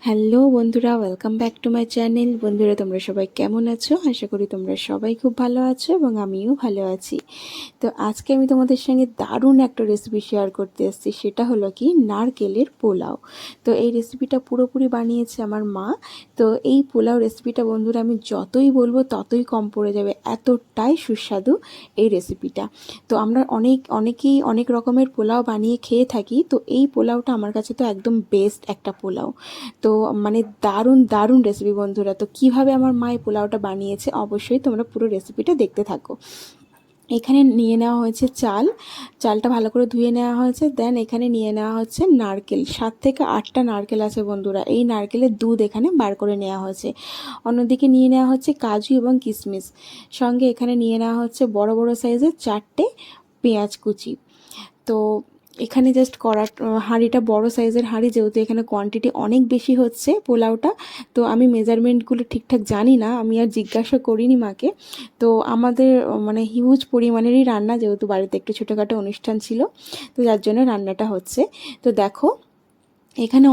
Hello বন্ধুরা, welcome back to my channel. বন্ধুরা, তোমরা সবাই কেমন আছো? আশা করি তোমরা সবাই খুব ভালো আছো এবং আমিও ভালো আছি। তো আজকে আমি তোমাদের সঙ্গে দারুণ একটা রেসিপি শেয়ার করতে এসেছি। সেটা হলো কি নারকেলের পোলাও। তো এই রেসিপিটা পুরোপুরি বানিয়েছে আমার মা। তো এই পোলাও রেসিপিটা বন্ধুরা আমি যতই বলবো ততই কম পড়ে যাবে, এতটাই সুস্বাদু এই রেসিপিটা। তো আমরা অনেকেই অনেক রকমের পোলাও বানিয়ে খেয়ে থাকি। তো এই পোলাওটা আমার কাছে তো একদম বেস্ট একটা পোলাও। তো মানে দারুণ দারুণ রেসিপি বন্ধুরা। তো কিভাবে আমার মা এই পোলাওটা বানিয়েছে অবশ্যই তোমরা পুরো রেসিপিটা দেখতে থাকো। এখানে নিয়ে নেওয়া হয়েছে চালটা ভালো করে ধুয়ে নেওয়া হয়েছে। দেন এখানে নিয়ে নেওয়া হচ্ছে নারকেল, 7 থেকে 8টা নারকেল আছে বন্ধুরা। এই নারকেলের দুধ এখানে বার করে নেওয়া হয়েছে। অন্যদিকে নিয়ে নেওয়া হচ্ছে কাজু এবং কিশমিশ। সঙ্গে এখানে নিয়ে নেওয়া হচ্ছে বড় বড় সাইজের 4টে পেঁয়াজ কুচি। তো এখানে জাস্ট হাঁড়িটা বড় সাইজের হাঁড়ি, যেহেতু এখানে কোয়ান্টিটি অনেক বেশি হচ্ছে পোলাওটা। তো আমি মেজারমেন্টগুলো ঠিকঠাক জানি না, আমি আর জিজ্ঞাসা করিনি মাকে। তো আমাদের মানে হিউজ পরিমাণেরই রান্না, যেহেতু বাড়িতে একটু ছোটোখাটো অনুষ্ঠান ছিল, তো যার জন্য রান্নাটা হচ্ছে। তো দেখো এখানে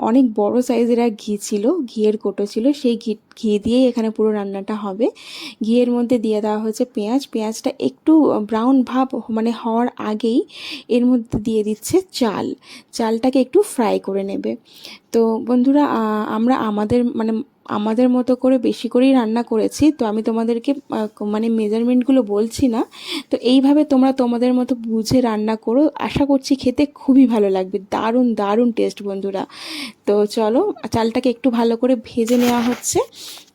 অনেক বড় সাইজের এক ঘি ছিল, ঘিয়ের কোটো ছিল, সেই ঘি দিয়েই এখানে পুরো রান্নাটা হবে। ঘিয়ের মধ্যে দিয়ে দেওয়া হয়েছে পেঁয়াজটা একটু ব্রাউন ভাব মানে হওয়ার আগেই এর মধ্যে দিয়ে দিচ্ছে চালটাকে একটু ফ্রাই করে নেবে। তো বন্ধুরা, আমরা আমাদের মতো করে বেশি করেই রান্না করেছি। তো আমি তোমাদেরকে মানে মেজারমেন্টগুলো বলছি না। তো এইভাবে তোমরা তোমাদের মতো বুঝে রান্না করো, আশা করছি খেতে খুবই ভালো লাগবে। দারুণ দারুণ টেস্ট বন্ধুরা। তো চলো, চালটাকে একটু ভালো করে ভেজে নেওয়া হচ্ছে।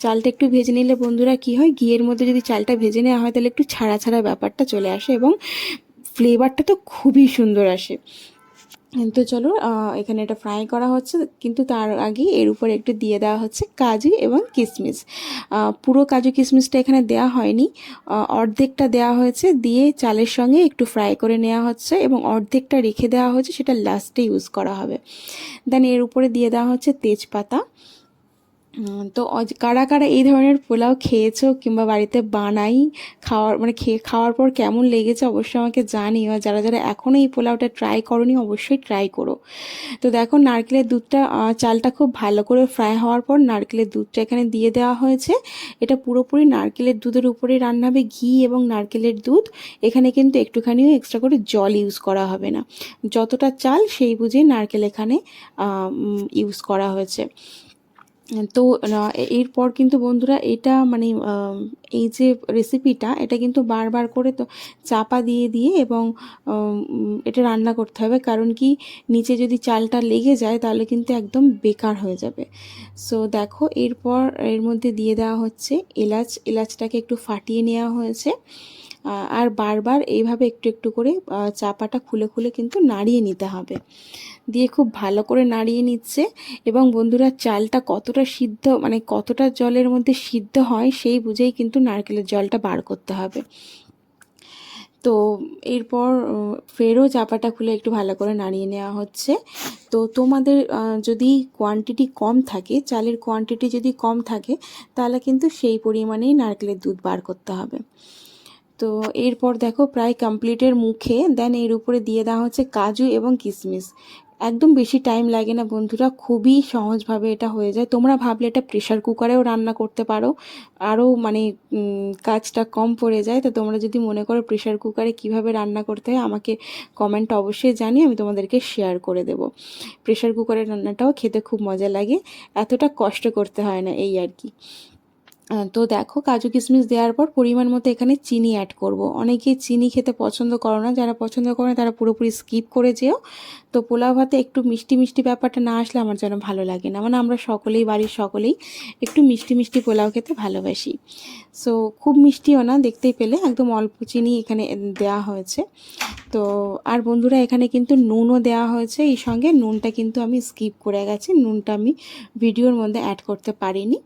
চালটা একটু ভেজে নিলে বন্ধুরা কি হয়, ঘিয়ের মধ্যে যদি চালটা ভেজে নেওয়া হয় তাহলে একটু ছাড়া ছাড়া ব্যাপারটা চলে আসে এবং ফ্লেভারটা তো খুবই সুন্দর আসে। তো চলো, এখানে এটা ফ্রাই করা হচ্ছে, কিন্তু তার আগে এর উপর একটু দিয়ে দেওয়া হচ্ছে কাজু এবং কিশমিশ। পুরো কাজু কিশমিশটা এখানে দেওয়া হয়নি, অর্ধেকটা দেওয়া হয়েছে, দিয়ে চালের সঙ্গে একটু ফ্রাই করে নেওয়া হচ্ছে এবং অর্ধেকটা রেখে দেওয়া হয়েছে, সেটা লাস্টে ইউজ করা হবে। দেন এর উপরে দিয়ে দেওয়া হচ্ছে তেজপাতা। তো কারা কারা এই ধরনের পোলাও খেয়েছো কিংবা বাড়িতে বানাই খাওয়ার পর কেমন লেগেছে অবশ্যই আমাকে জানিও। আর যারা যারা এখনও এই পোলাওটা ট্রাই করোনি অবশ্যই ট্রাই করো। তো দেখো নারকেলের দুধটা, চালটা খুব ভালো করে ফ্রাই হওয়ার পর নারকেলের দুধটা এখানে দিয়ে দেওয়া হয়েছে। এটা পুরোপুরি নারকেলের দুধের উপরেই রান্না হবে, ঘি এবং নারকেলের দুধ। এখানে কিন্তু একটুখানিও এক্সট্রা করে জল ইউজ করা হবে না, যতটা চাল সেই বুঝে নারকেল এখানে ইউজ করা হয়েছে। তো এরপর কিন্তু বন্ধুরা এটা মানে এই যে রেসিপিটা, এটা কিন্তু বারবার করে তো চাপা দিয়ে দিয়ে এবং এটা রান্না করতে হবে, কারণ কি নিচে যদি চালটা লেগে যায় তাহলে কিন্তু একদম বেকার হয়ে যাবে। সো দেখো এরপর এর মধ্যে দিয়ে দেওয়া হচ্ছে এলাচটাকে একটু ফাটিয়ে নেওয়া হয়েছে। আর বারবার এইভাবে একটু একটু করে চাপাটা খুলে খুলে কিন্তু নাড়িয়ে নিতে হবে। দিয়ে খুব ভালো করে নাড়িয়ে নিচ্ছে। এবং বন্ধুরা, চালটা কতটা সিদ্ধ মানে কতটা জলের মধ্যে সিদ্ধ হয় সেই বুঝেই কিন্তু নারকেলের জলটা বার করতে হবে। তো এরপর ফেরও চাপাটা খুলে একটু ভালো করে নাড়িয়ে নেওয়া হচ্ছে। তো তোমাদের যদি কোয়ান্টিটি কম থাকে, চালের কোয়ান্টিটি যদি কম থাকে, তাহলে কিন্তু সেই পরিমাণেই নারকেলের দুধ বার করতে হবে। তো এরপর দেখো প্রায় কমপ্লিটের মুখে। দেন এর উপরে দিয়ে দেওয়া হচ্ছে কাজু এবং কিশমিশ। একদম বেশি টাইম লাগে না বন্ধুরা, খুবই সহজভাবে এটা হয়ে যায়। তোমরা ভাবলে এটা প্রেশার কুকারেও রান্না করতে পারো, আরও মানে কাজটা কম পড়ে যায়। তো তোমরা যদি মনে করো প্রেশার কুকারে কিভাবে রান্না করতে হয় আমাকে কমেন্ট অবশ্যই জানিয়ে আমি তোমাদেরকে শেয়ার করে দেব। প্রেশার কুকারের রান্নাটাও খেতে খুব মজা লাগে, এতটা কষ্ট করতে হয় না, এই আর কি। তো দেখো কাজু কিশমিশ দেওয়ার পর পরিমাণ মতো এখানে চিনি অ্যাড করব। অনেকেই চিনি খেতে পছন্দ করো না, যারা পছন্দ করে না তারা পুরোপুরি স্কিপ করে যেও। তো পোলাও ভাতে একটু মিষ্টি মিষ্টি ব্যাপারটা না আসলে আমার যেন ভালো লাগে না, মানে আমরা সকলেই বাড়ির সকলেই একটু মিষ্টি মিষ্টি পোলাও খেতে ভালোবাসি। সো খুব মিষ্টিও না, দেখতেই পেলে একদম অল্প চিনি এখানে দেওয়া হয়েছে। তো আর বন্ধুরা, এখানে কিন্তু নুনও দেওয়া হয়েছে এই সঙ্গে। নুনটা কিন্তু আমি স্কিপ করে গেছি, নুনটা আমি ভিডিওর মধ্যে অ্যাড করতে পারিনি।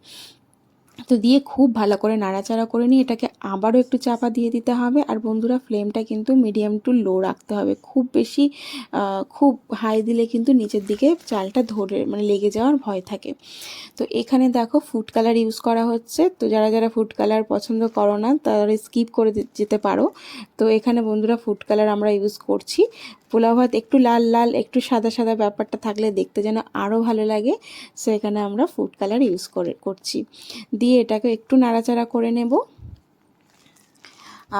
তো দিয়ে খুব ভালো করে নাড়াচাড়া করে নিয়ে এটাকে আবারও একটু চাপা দিয়ে দিতে হবে। আর বন্ধুরা ফ্লেমটা কিন্তু মিডিয়াম টু লো রাখতে হবে, খুব বেশি খুব হাই দিলে কিন্তু নিচের দিকে চালটা ধরে মানে লেগে যাওয়ার ভয় থাকে। তো এখানে দেখো ফুড কালার ইউজ করা হচ্ছে। তো যারা যারা ফুড কালার পছন্দ করো না তারা স্কিপ করে যেতে পারো। তো এখানে বন্ধুরা ফুড কালার আমরা ইউজ করছি। পোলাও ভাত একটু লাল লাল একটু সাদা সাদা ব্যাপারটা থাকলে দেখতে যেন আরও ভালো লাগে, সো এখানে আমরা ফুড কালার ইউজ করছি। দিয়ে এটাকে একটু নাড়াচাড়া করে নেব।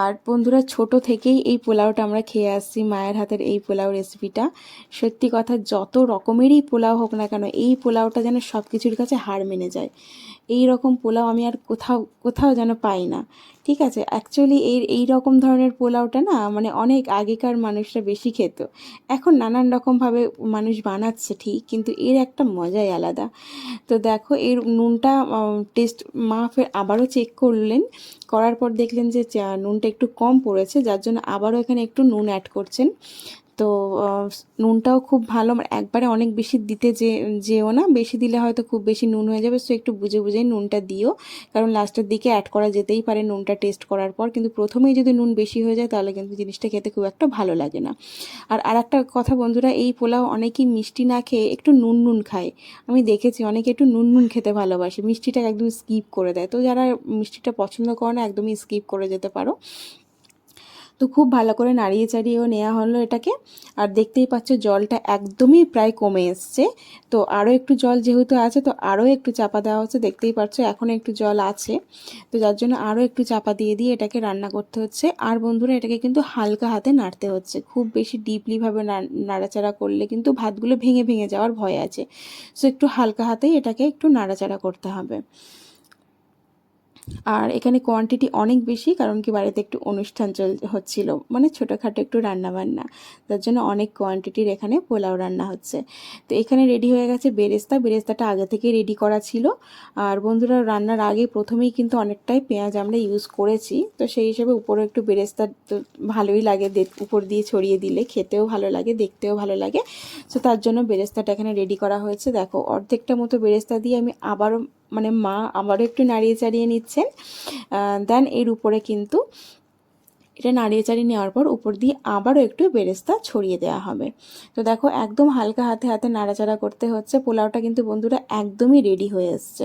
আর বন্ধুরা ছোট থেকেই এই পোলাওটা আমরা খেয়ে আসছি, মায়ের হাতের এই পোলাও রেসিপিটা। সত্যি কথা, যত রকমেরই পোলাও হোক না কেন এই পোলাওটা যেন সব কিছুর কাছে হার মেনে যায়। এই রকম পোলাও আমি আর কোথাও কোথাও যেন পাই না। ঠিক আছে, অ্যাকচুয়ালি এই রকম ধরনের পোলাওটা না মানে অনেক আগেকার মানুষরা বেশি খেত। এখন নানান রকমভাবে মানুষ বানাচ্ছে ঠিক, কিন্তু এর একটা মজাই আলাদা। তো দেখো এর নুনটা টেস্ট মা ফের আবারও চেক করলেন, করার পর দেখলেন যে নুনটা একটু কম পড়েছে, যার জন্য আবারও এখানে একটু নুন অ্যাড করছেন। তো নুনটাও খুব ভালো, একবারে অনেক বেশি দিতে যেও না, বেশি দিলে হয়তো খুব বেশি নুন হয়ে যাবে। সো একটু বুঝে বুঝেই নুনটা দিও, কারণ লাস্টের দিকে অ্যাড করা যেতেই পারে নুনটা টেস্ট করার পর, কিন্তু প্রথমেই যদি নুন বেশি হয়ে যায় তাহলে কিন্তু জিনিসটা খেতে খুব একটা ভালো লাগে না। আর একটা কথা বন্ধুরা, এই পোলাও অনেকেই মিষ্টি না খেয়ে একটু নুন নুন খায়। আমি দেখেছি অনেকে একটু নুন নুন খেতে ভালোবাসে, মিষ্টিটা একদম স্কিপ করে দেয়। তো যারা মিষ্টিটা পছন্দ করে না একদমই স্কিপ করে যেতে পারো। তো খুব ভালো করে নাড়িয়ে চাড়িয়েও নেওয়া হলো এটাকে। আর দেখতেই পাচ্ছ জলটা একদমই প্রায় কমে এসছে। তো আরও একটু জল যেহেতু আছে, তো আরও একটু চাপা দেওয়া হচ্ছে। দেখতেই পাচ্ছ এখনও একটু জল আছে, তো যার জন্য আরও একটু চাপা দিয়ে দিয়ে এটাকে রান্না করতে হচ্ছে। আর বন্ধুরা এটাকে কিন্তু হালকা হাতে নাড়তে হচ্ছে, খুব বেশি ডিপলিভাবে নাড়াচাড়া করলে কিন্তু ভাতগুলো ভেঙে ভেঙে যাওয়ার ভয় আছে। সো একটু হালকা হাতেই এটাকে একটু নাড়াচাড়া করতে হবে। আর এখানে কোয়ান্টিটি অনেক বেশি, কারণ কি বাড়িতে একটু অনুষ্ঠান হচ্ছিল, মানে ছোটোখাটো একটু রান্না বান্না, তার জন্য অনেক কোয়ান্টিটির এখানে পোলাও রান্না হচ্ছে। তো এখানে রেডি হয়ে গেছে বেরেস্তাটা আগে থেকে রেডি করা ছিল। আর বন্ধুরা রান্নার আগে প্রথমেই কিন্তু অনেকটাই পেঁয়াজ আমরা ইউজ করেছি, তো সেই হিসেবে উপরে একটু বেরেস্তা তো ভালোই লাগে, উপর দিয়ে ছড়িয়ে দিলে খেতেও ভালো লাগে, দেখতেও ভালো লাগে। তো তার জন্য বেরেস্তাটা এখানে রেডি করা হয়েছে। দেখো অর্ধেকটা মতো বেরেস্তা দিয়ে আমি আবারও মানে মা আবারও একটু নাড়িয়ে চাড়িয়ে নিচ্ছেন। দেন এর উপরে কিন্তু এটা নাড়িয়ে চাড়িয়ে নেওয়ার পর উপর দিয়ে আবারও একটু বেরেস্তা ছড়িয়ে দেওয়া হবে। তো দেখো একদম হালকা হাতে হাতে নাড়াচাড়া করতে হচ্ছে। পোলাওটা কিন্তু বন্ধুরা একদমই রেডি হয়ে এসছে,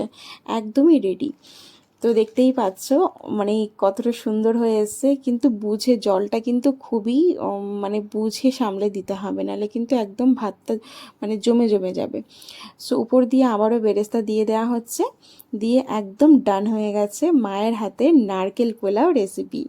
একদমই রেডি। তো দেখতেই পাচ্ছ মানে কতটা সুন্দর হয়ে এসছে, কিন্তু বুঝে জলটা কিন্তু খুবই মানে বুঝে সামলে দিতে হবে, নাহলে কিন্তু একদম ভাতটা মানে জমে জমে যাবে। সো উপর দিয়ে আবারও বেরেস্তা দিয়ে দেওয়া হচ্ছে, দিয়ে একদম ডান হয়ে গেছে মায়ের হাতের নারকেল পোলাও রেসিপি।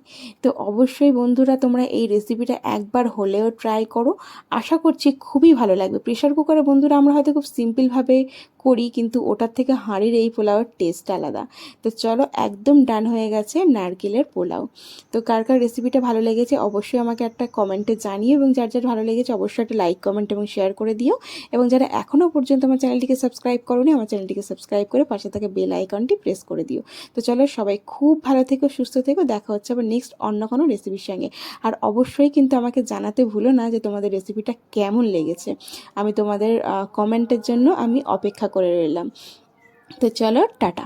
তো অবশ্যই বন্ধুরা তোমরা এই রেসিপিটা একবার হলেও ট্রাই করো, আশা করছি খুবই ভালো লাগবে। প্রেশার কুকারে বন্ধুরা আমরা হয়তো খুব সিম্পলভাবে করি, কিন্তু ওটার থেকে হাঁড়ির এই পোলাওয়ের টেস্ট আলাদা। তো চলো একদম ডান হয়ে গেছে নারকেলের পোলাও। তো কার কার রেসিপিটা ভালো লেগেছে অবশ্যই আমাকে একটা কমেন্টে জানিও, এবং যার যার ভালো লেগেছে অবশ্যই একটা লাইক কমেন্ট এবং শেয়ার করে দিও। এবং যারা এখনও পর্যন্ত আমার চ্যানেলটিকে সাবস্ক্রাইব করোনি, আমার চ্যানেলটিকে সাবস্ক্রাইব করে পাশে থাকা বেল আইকনটি প্রেস করে দিও। তো চলো সবাই খুব ভালো থেকো, সুস্থ থেকো, দেখা হচ্ছে আবার নেক্সট অন্য কোনো রেসিপির সঙ্গে। আর অবশ্যই কিন্তু আমাকে জানাতে ভুলো না যে তোমাদের রেসিপিটা কেমন লেগেছে। আমি তোমাদের কমেন্টের জন্য আমি অপেক্ষা করে রইলাম। তো চলো টাটা।